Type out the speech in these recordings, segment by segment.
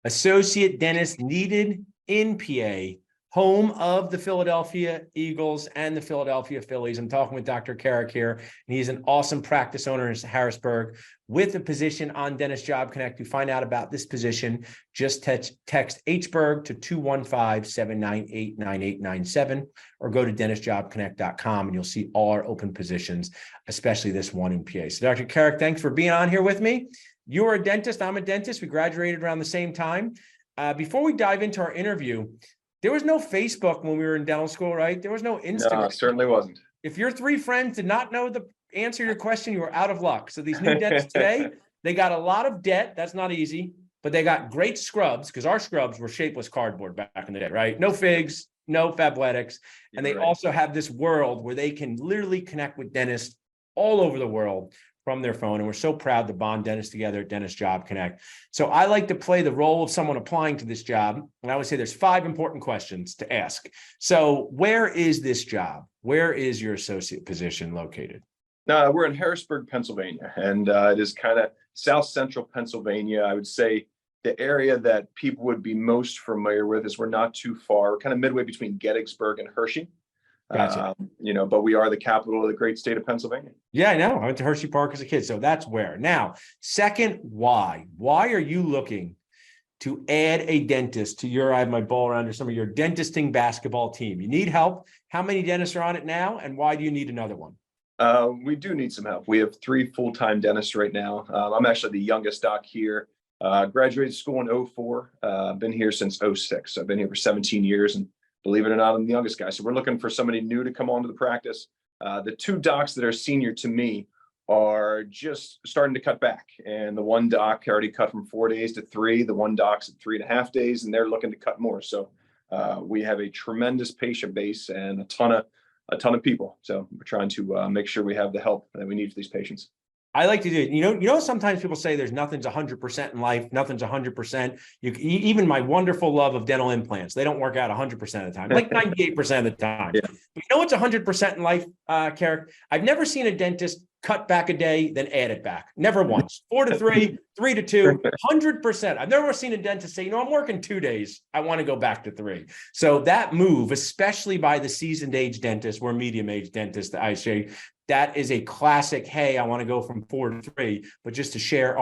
associate dentist needed in PA, home of the Philadelphia Eagles and the Philadelphia Phillies. I'm talking with Dr. Carrick here, and he's an awesome practice owner in Harrisburg with a position on Dentist Job Connect. To find out about this position, just text HBURG to 215-798-9897 or go to dentistjobconnect.com and you'll see all our open positions, especially this one in PA. So Dr. Carrick, thanks for being on here with me. You're a dentist, I'm a dentist. We graduated around the same time. Before we dive into our interview, there was no Facebook when we were in dental school, right? There was no Instagram. No, it certainly wasn't. If your three friends did not know the answer to your question, you were out of luck. So these new dentists today, they got a lot of debt. That's not easy, but they got great scrubs because our scrubs were shapeless cardboard back in the day, right? No figs, no Fabletics. And they also have this world where they can literally connect with dentists all over the world from their phone. And we're so proud to bond dentists together at Dentist Job Connect. So I like to play the role of someone applying to this job. And I would say there's 5 important questions to ask. So where is this job? Where is your associate position located? We're in Harrisburg, Pennsylvania, and it is kind of south central Pennsylvania. I would say the area that people would be most familiar with is we're not too far. We're kind of midway between Gettysburg and Hershey. Gotcha. But we are the capital of the great state of Pennsylvania. Yeah, I know. I went to Hershey Park as a kid, so that's where. Now, second, why? Why are you looking to add a dentist to your, I have my ball around, or some of your dentisting basketball team? You need help. How many dentists are on it now, and why do you need another one? We do need some help. We have 3 full-time dentists right now. I'm actually the youngest doc here. Graduated school in 2004. Been here since 2006. I've been here for 17 years, and believe it or not, I'm the youngest guy. So we're looking for somebody new to come onto the practice. The 2 docs that are senior to me are just starting to cut back. And the one doc already cut from 4 days to 3. The one doc's at 3.5 days, and they're looking to cut more. So we have a tremendous patient base and a ton of people. So we're trying to make sure we have the help that we need for these patients. I like to do it. You know, sometimes people say there's nothing's 100% in life. Nothing's 100%. Even my wonderful love of dental implants, they don't work out 100% of the time, like 98% of the time. Yeah. But you know what's 100% in life, Carrick? I've never seen a dentist cut back a day, then add it back. Never once. 4 to 3, 3 to 2, 100%. I've never seen a dentist say, I'm working 2 days. I want to go back to 3. So that move, especially by the seasoned age dentist, we're medium age dentist, I say, that is a classic, hey, I want to go from 4 to 3, but just to share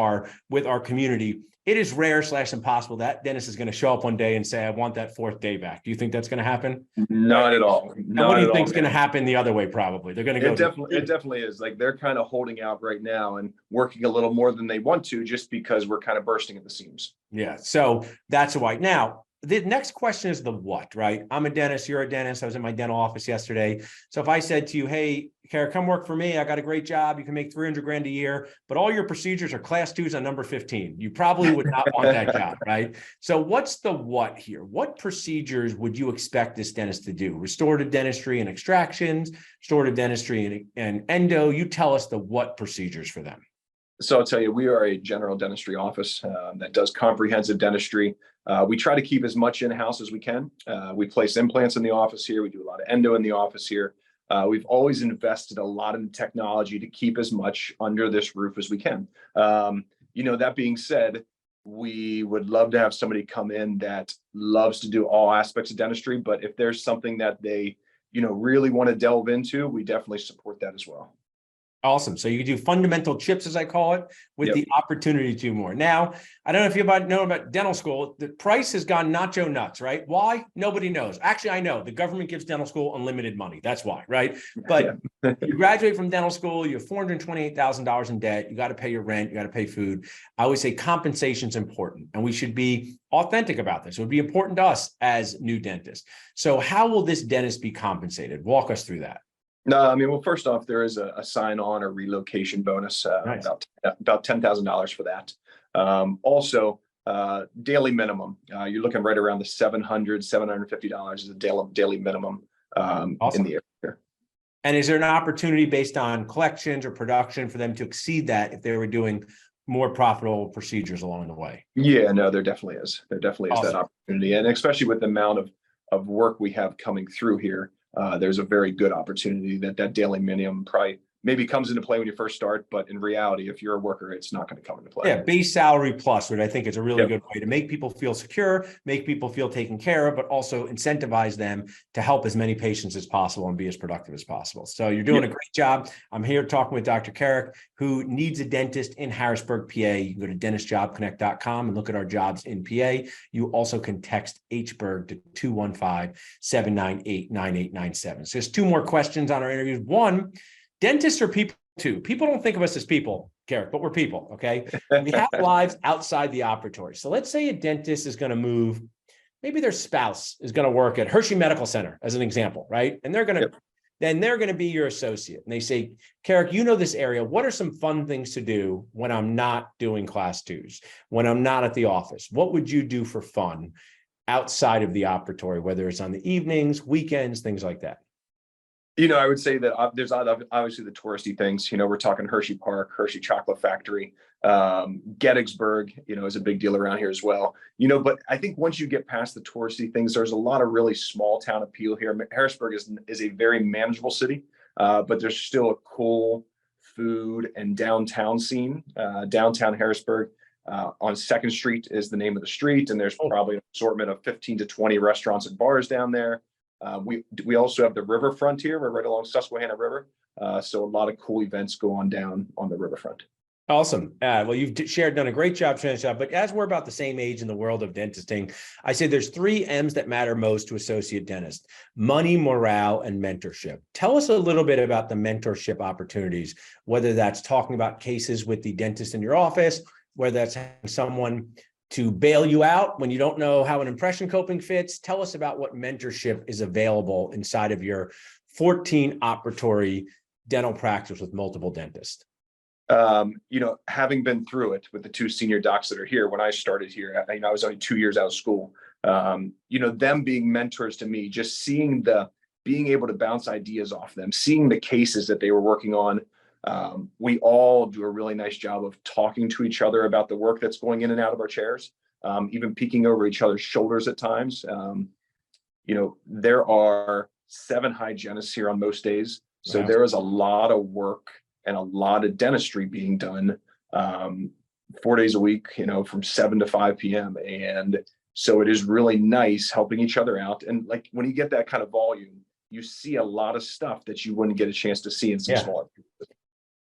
with our community, it is rare / impossible that dentist is going to show up one day and say, I want that 4th day back. Do you think that's going to happen? Not at all. And what do you think is going to happen the other way? Probably they're going to go. It definitely is. Like, they're kind of holding out right now and working a little more than they want to, just because we're kind of bursting at the seams. Yeah. So that's why. Now, the next question is the what, right? I'm a dentist. You're a dentist. I was in my dental office yesterday. So if I said to you, hey, Carrick, come work for me. I got a great job. You can make $300,000 a year, but all your procedures are class 2s on number 15. You probably would not want that job, right? So what's the what here? What procedures would you expect this dentist to do? Restorative dentistry and extractions, restorative dentistry and endo. You tell us the what procedures for them. So I'll tell you, we are a general dentistry office that does comprehensive dentistry. We try to keep as much in-house as we can. We place implants in the office here. We do a lot of endo in the office here. We've always invested a lot in technology to keep as much under this roof as we can. That being said, we would love to have somebody come in that loves to do all aspects of dentistry. But if there's something that they, really want to delve into, we definitely support that as well. Awesome. So you do fundamental chips, as I call it, with the opportunity to do more. Now, I don't know if you know about dental school. The price has gone nacho nuts, right? Why? Nobody knows. Actually, I know. The government gives dental school unlimited money. That's why, right? But you graduate from dental school, you have $428,000 in debt. You got to pay your rent. You got to pay food. I always say compensation is important, and we should be authentic about this. It would be important to us as new dentists. So how will this dentist be compensated? Walk us through that. No, well, first off, there is a sign-on or relocation bonus, nice. about $10,000 for that. Also, daily minimum, you're looking right around the $750 is a daily minimum awesome. In the area. And is there an opportunity based on collections or production for them to exceed that if they were doing more profitable procedures along the way? Yeah, no, there definitely is. There definitely is awesome. That opportunity, and especially with the amount of work we have coming through here. There's a very good opportunity that daily minimum probably maybe comes into play when you first start, but in reality, if you're a worker, it's not going to come into play. Yeah, base salary plus, which I think is a really good way to make people feel secure, make people feel taken care of, but also incentivize them to help as many patients as possible and be as productive as possible. So you're doing a great job. I'm here talking with Dr. Carrick, who needs a dentist in Harrisburg, PA. You can go to dentistjobconnect.com and look at our jobs in PA. You also can text HBURG to 215-798-9897. So there's two more questions on our interviews. One, dentists are people too. People don't think of us as people, Carrick, but we're people, okay? We have lives outside the operatory. So let's say a dentist is going to move, maybe their spouse is going to work at Hershey Medical Center as an example, right? And they're going to, then they're going to be your associate. And they say, Carrick, you know this area. What are some fun things to do when I'm not doing class 2s, when I'm not at the office? What would you do for fun outside of the operatory, whether it's on the evenings, weekends, things like that? I would say that there's obviously the touristy things. We're talking Hershey Park, Hershey Chocolate Factory, Gettysburg, is a big deal around here as well. But I think once you get past the touristy things, there's a lot of really small town appeal here. Harrisburg is a very manageable city, but there's still a cool food and downtown scene. Downtown Harrisburg on 2nd Street is the name of the street, and there's probably an assortment of 15 to 20 restaurants and bars down there. We also have the riverfront here. We're right along Susquehanna River. So a lot of cool events go on down on the riverfront. Awesome. Well, you've done a great job, but as we're about the same age in the world of dentisting, I say there's 3 M's that matter most to associate dentists: money, morale, and mentorship. Tell us a little bit about the mentorship opportunities, whether that's talking about cases with the dentist in your office, whether that's having someone to bail you out when you don't know how an impression coping fits. Tell us about what mentorship is available inside of your 14 operatory dental practice with multiple dentists. Having been through it with the 2 senior docs that are here, when I started here, I was only 2 years out of school. Them being mentors to me, just being able to bounce ideas off them, seeing the cases that they were working on. We all do a really nice job of talking to each other about the work that's going in and out of our chairs, even peeking over each other's shoulders at times. There are 7 hygienists here on most days. So there is a lot of work and a lot of dentistry being done 4 days a week, from 7 to 5 p.m. And so it is really nice helping each other out. And like when you get that kind of volume, you see a lot of stuff that you wouldn't get a chance to see in some smaller.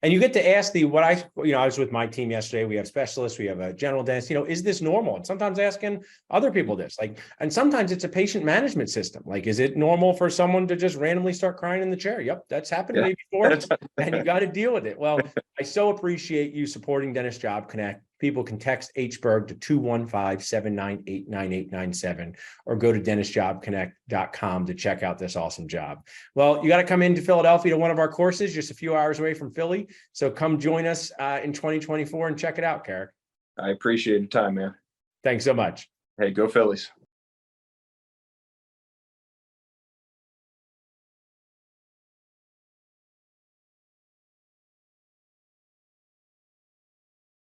And you get to ask I was with my team yesterday. We have specialists, we have a general dentist, is this normal? And sometimes asking other people this, and sometimes it's a patient management system. Like, is it normal for someone to just randomly start crying in the chair? Yep. That's happened to me before, and you got to deal with it. Well, I so appreciate you supporting Dentist Job Connect. People can text HBURG to 215-798-9897 or go to dentistjobconnect.com to check out this awesome job. Well, you got to come into Philadelphia to one of our courses, just a few hours away from Philly. So come join us in 2024 and check it out, Carrick. I appreciate your time, man. Thanks so much. Hey, go Phillies.